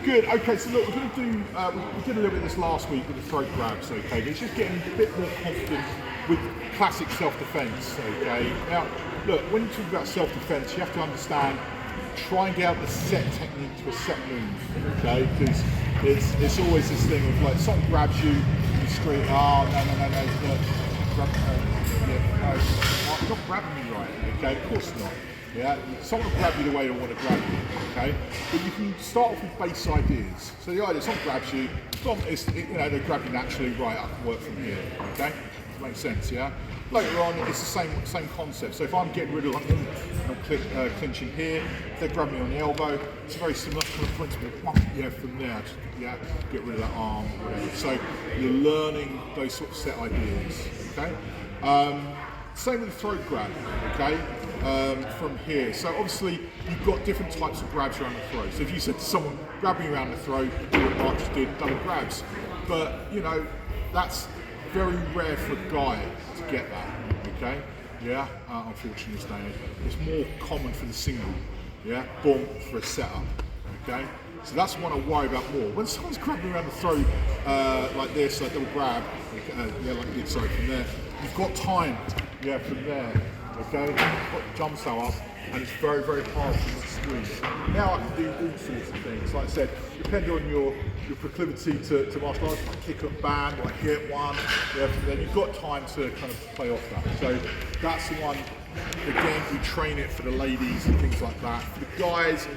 Good, okay, so look, we're going to do, we did a little bit of this last week with the throat grabs, okay, but it's just getting a bit more confident with classic self-defense, okay. Now, look, when you talk about self-defense, you have to understand, try and get out the set technique to a set move, okay, because it's always this thing of like, someone grabs you, you scream, oh, no, look, no, not grabbing me right, okay, of course not. Yeah, someone will grab you the way they want to grab you, okay? But you can start off with base ideas. So the idea is someone grabs you, they grab you naturally, right, I can work from here, okay? Does makes sense, yeah? Later on, it's the same concept. So if I'm getting rid of, I'm clinching here, if they grab me on the elbow, it's very similar to the principle, yeah, from there, yeah, get rid of that arm, whatever. So you're learning those sort of set ideas, okay? Same with the throat grab, okay? From here. So obviously you've got different types of grabs around the throat. So if you said to someone, grab me around the throat, do what Mark just did, double grabs. But you know, that's very rare for a guy to get that, okay? Yeah, unfortunately this day and age. It's more common for the single, yeah? Boom, for a setup, okay? So that's what I worry about more. When someone's grabbing around the throat like this, like double grab, yeah, like you did, sorry, from there, you've got time, yeah, from there. Okay, put the jump cell up, and it's very, very hard to not squeeze. Now I can do all sorts of things. Like I said, depending on your proclivity to martial arts, like kick and bang, like hit one, yeah, then you've got time to kind of play off that. So that's the one, again, we train it for the ladies and things like that. For the guys,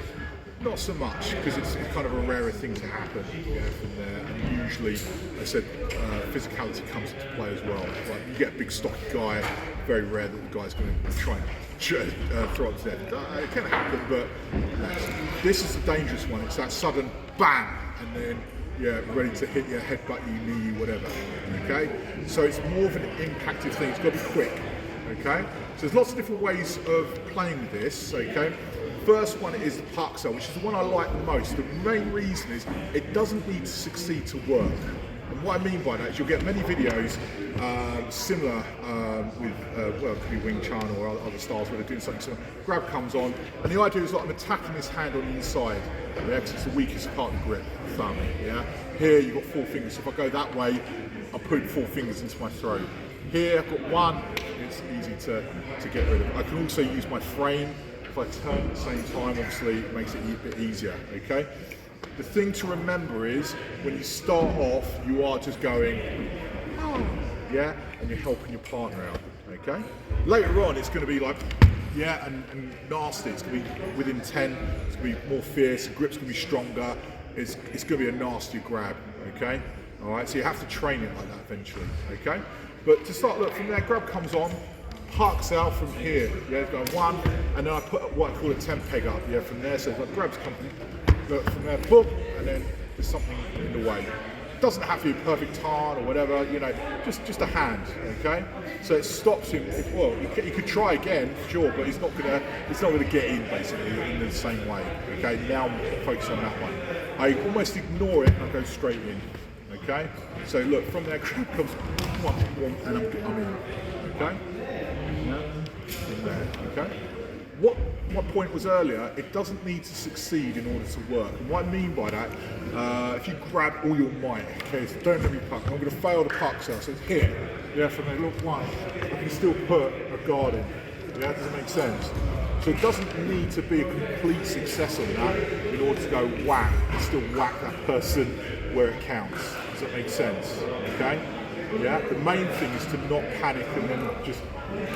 not so much, because it's kind of a rarer thing to happen, yeah, from there. And usually, as I said, physicality comes into play as well. Like you get a big stocky guy, very rare that the guy's going to try and throw it to death. It can happen, but this is the dangerous one. It's that sudden bang, and then yeah, ready to hit your headbutt, you knee, you whatever. Okay, so it's more of an impactive thing. It's got to be quick. Okay, so there's lots of different ways of playing with this. Okay. First one is the park cell, which is the one I like the most. The main reason is it doesn't need to succeed to work. And what I mean by that is you'll get many videos similar with, well, it could be Wing Chun or other styles where they're doing something similar. Grab comes on, and the idea is like I'm attacking this hand on the inside, yeah, because it's the weakest part of the grip, the thumb, yeah. Here you've got 4 fingers, so if I go that way, I put 4 fingers into my throat. Here I've got 1, it's easy to get rid of. I can also use my frame. If I turn at the same time, obviously it makes it a bit easier, okay? The thing to remember is, when you start off, you are just going, oh, yeah, and you're helping your partner out, okay? Later on, it's gonna be like, yeah, and nasty. It's gonna be within 10, it's gonna be more fierce, the grip's gonna be stronger, it's gonna be a nastier grab, okay? All right, so you have to train it like that eventually, okay? But to start, look, from there, grab comes on, parks out from here, yeah, go 1, and then I put what I call a 10 peg up, yeah, from there, so if I grabs company, look, from there, boom, and then there's something in the way. It doesn't have to be a perfect turn or whatever, you know, just a hand, okay? So it stops him, well, he could try again, sure, but it's not gonna get in, basically, in the same way, okay? Now I'm focused on that one. I almost ignore it and I go straight in, okay? So look, from there, grab comes, one, and I'm in, okay? In there, okay? What my point was earlier, it doesn't need to succeed in order to work. And what I mean by that, if you grab all your might, okay, so don't let me puck, I'm going to fail the puck cell, so it's here, yeah, from there, look, 1, I can still put a guard in, yeah, does it make sense? So it doesn't need to be a complete success on that in order to go whack, and still whack that person where it counts, does it make sense, okay? Yeah, the main thing is to not panic and then just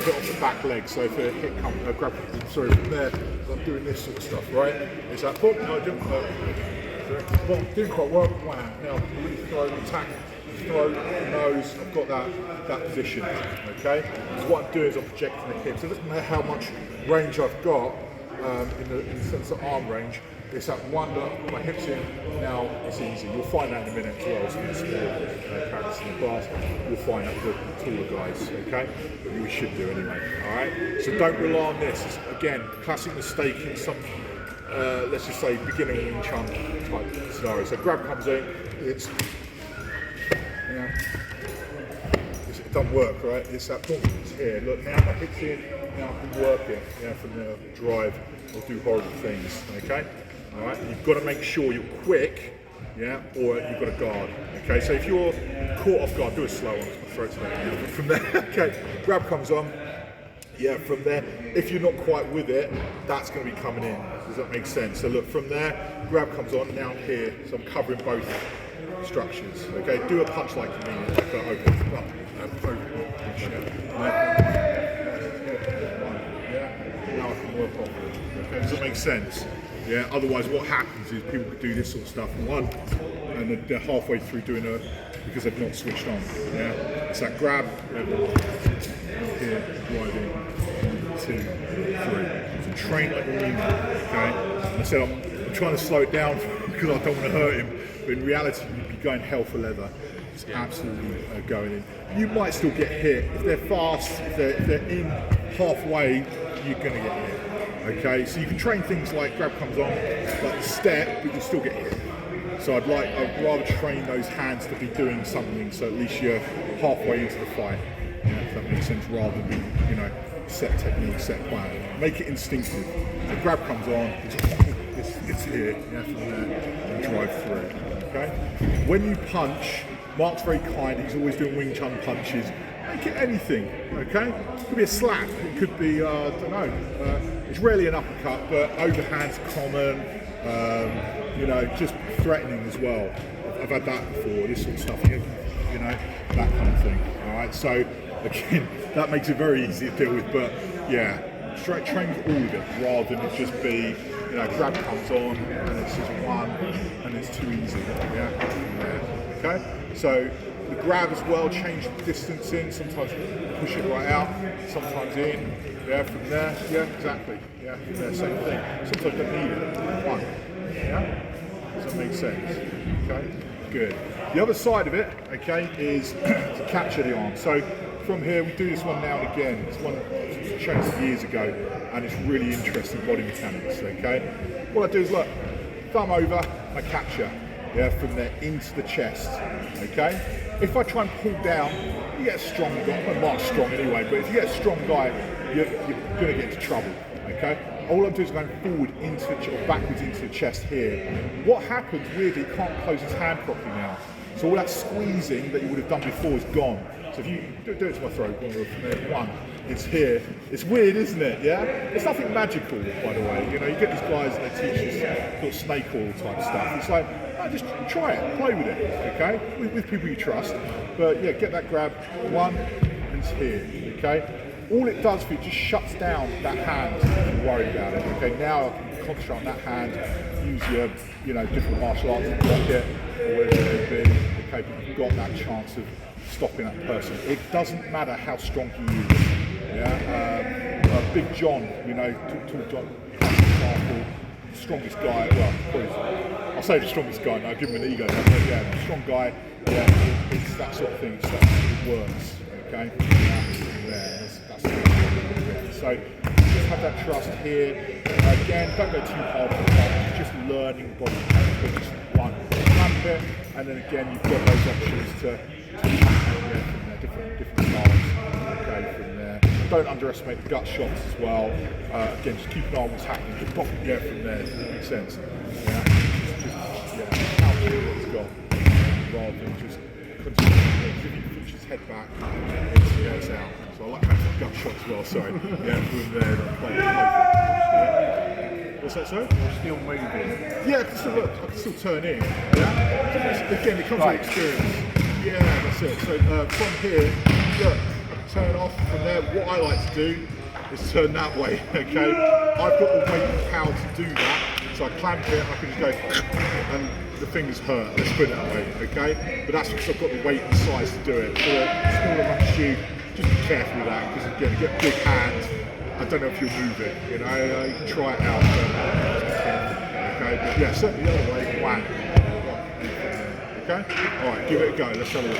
hit off the back leg. So if a hit comes, grab, sorry, from there, I'm doing this sort of stuff, right? It's that, boom, no, didn't quite work, wow. Now, really throw, attack, throat, nose, I've got that position, okay? So what I'm doing is I'm projecting the hip. So it doesn't matter how much range I've got in the sense of arm range, it's that one that I put my hips in, now it's easy. You'll find that in a minute as well, so in the small practice in the class, you'll find that with the taller guys, okay? But you should do anyway, alright? So don't rely on this. It's, again, classic mistake in some, let's just say, beginning Wing Chun type scenario. So grab comes in, it's, yeah, it doesn't work, right? It's that, boom, it's here. Look, now my hips in, now I can work it, yeah, from the drive, or do horrible things, okay? all right? You've got to make sure you're quick, yeah, or you've got to guard. Okay, so if you're caught off guard, do it slow on, my throat's hurting. From there, okay, grab comes on. Yeah, from there, if you're not quite with it, that's going to be coming in. Does that make sense? So look, from there, grab comes on, now I'm here, so I'm covering both structures. Okay, do a punch like me, like open up, now I can work off it. Okay, does that make sense? Yeah, otherwise what happens is people could do this sort of stuff and they're halfway through doing because they've not switched on. Yeah, it's that grab, here, driving, 1, 2, 3. So train like a human, okay? And I said I'm trying to slow it down because I don't want to hurt him, but in reality you'd be going hell for leather. It's absolutely going in. You might still get hit. If they're fast, if they're in halfway, you're going to get hit. Okay, so you can train things like grab comes on, like the step, but you'll still get hit. So I'd rather train those hands to be doing something, so at least you're halfway into the fight. If that makes sense, rather than set technique, set plan. Make it instinctive. The grab comes on, it's here, from there, and drive through. Okay. When you punch, Mark's very kind. He's always doing Wing Chun punches. Make it anything. Okay. It could be a slap. It could be I don't know. It's rarely an uppercut, but overhand's common. Just threatening as well. I've had that before. This sort of stuff. That kind of thing. All right. So again, that makes it very easy to deal with. But yeah, train with all of it rather than it just be grab comes on and it's just one and it's too easy. Yeah. Okay. So the grab as well, change the distance in. Sometimes push it right out. Sometimes in. Yeah. From there. Yeah. Exactly. Yeah. From there, same thing. Sometimes you don't need it. One. Yeah. Does that make sense? Okay. Good. The other side of it, okay, is to capture the arm. So from here, we do this one now and again. It's one I showed some years ago, and it's really interesting body mechanics, okay? What I do is, look, thumb over, I capture, from there into the chest, okay? If I try and pull down, you get a strong guy, well, Mark's strong anyway, but if you get a strong guy, you're going to get into trouble, okay? All I'm doing is going forward or backwards into the chest here. What happens, weirdly, he can't close his hand properly now. So all that squeezing that you would have done before is gone. So if you do it to my throat, one, it's here. It's weird, isn't it? Yeah? It's nothing magical, by the way. You get these guys and they teach this sort of snake oil type stuff. It's like, just try it, play with it, okay? With people you trust. But yeah, get that grab, one, and it's here, okay? All it does for you just shuts down that hand if you're worried about it. Okay, now I can concentrate on that hand, use your, different martial arts to block it, or whatever it may be. Okay, but you've got that chance of stopping that person. It doesn't matter how strong he is. Yeah, Big John, tall John, for example, strongest guy. Well, I'll say the strongest guy. Now, give him an ego. But yeah, strong guy. Yeah, it's that sort of thing. It works. Okay. So just have that trust here. Again, don't go too hard for that. Just learning body mechanics. Just one, clamp it, and then again you've got those options to different styles. Okay, from there. Don't underestimate the gut shots as well. Again, just keep an eye on what's happening. Just pop it from there. Does that make sense? Yeah. How clear what he's got, rather than just continue. If he puts his head back, it's out. So I like that gut shot as well, sorry. From there, what's that, sir? You're still moving. Yeah, I can still turn in. Yeah? Again, it comes with experience. Yeah, that's it. So from here, look, I can turn off. From there, what I like to do is turn that way, okay? I've got the weight and power to do that. So I clamp it, I can just go, and the fingers hurt, let's put it that way, okay? But that's because I've got the weight and size to do it. For a smaller amount shoe, just be careful with that, because again, you get a big hand, I don't know if you'll move it, you can try it out, but just be careful, okay? But yeah, certainly the other way, whang. Okay? Alright, give it a go, let's have a look.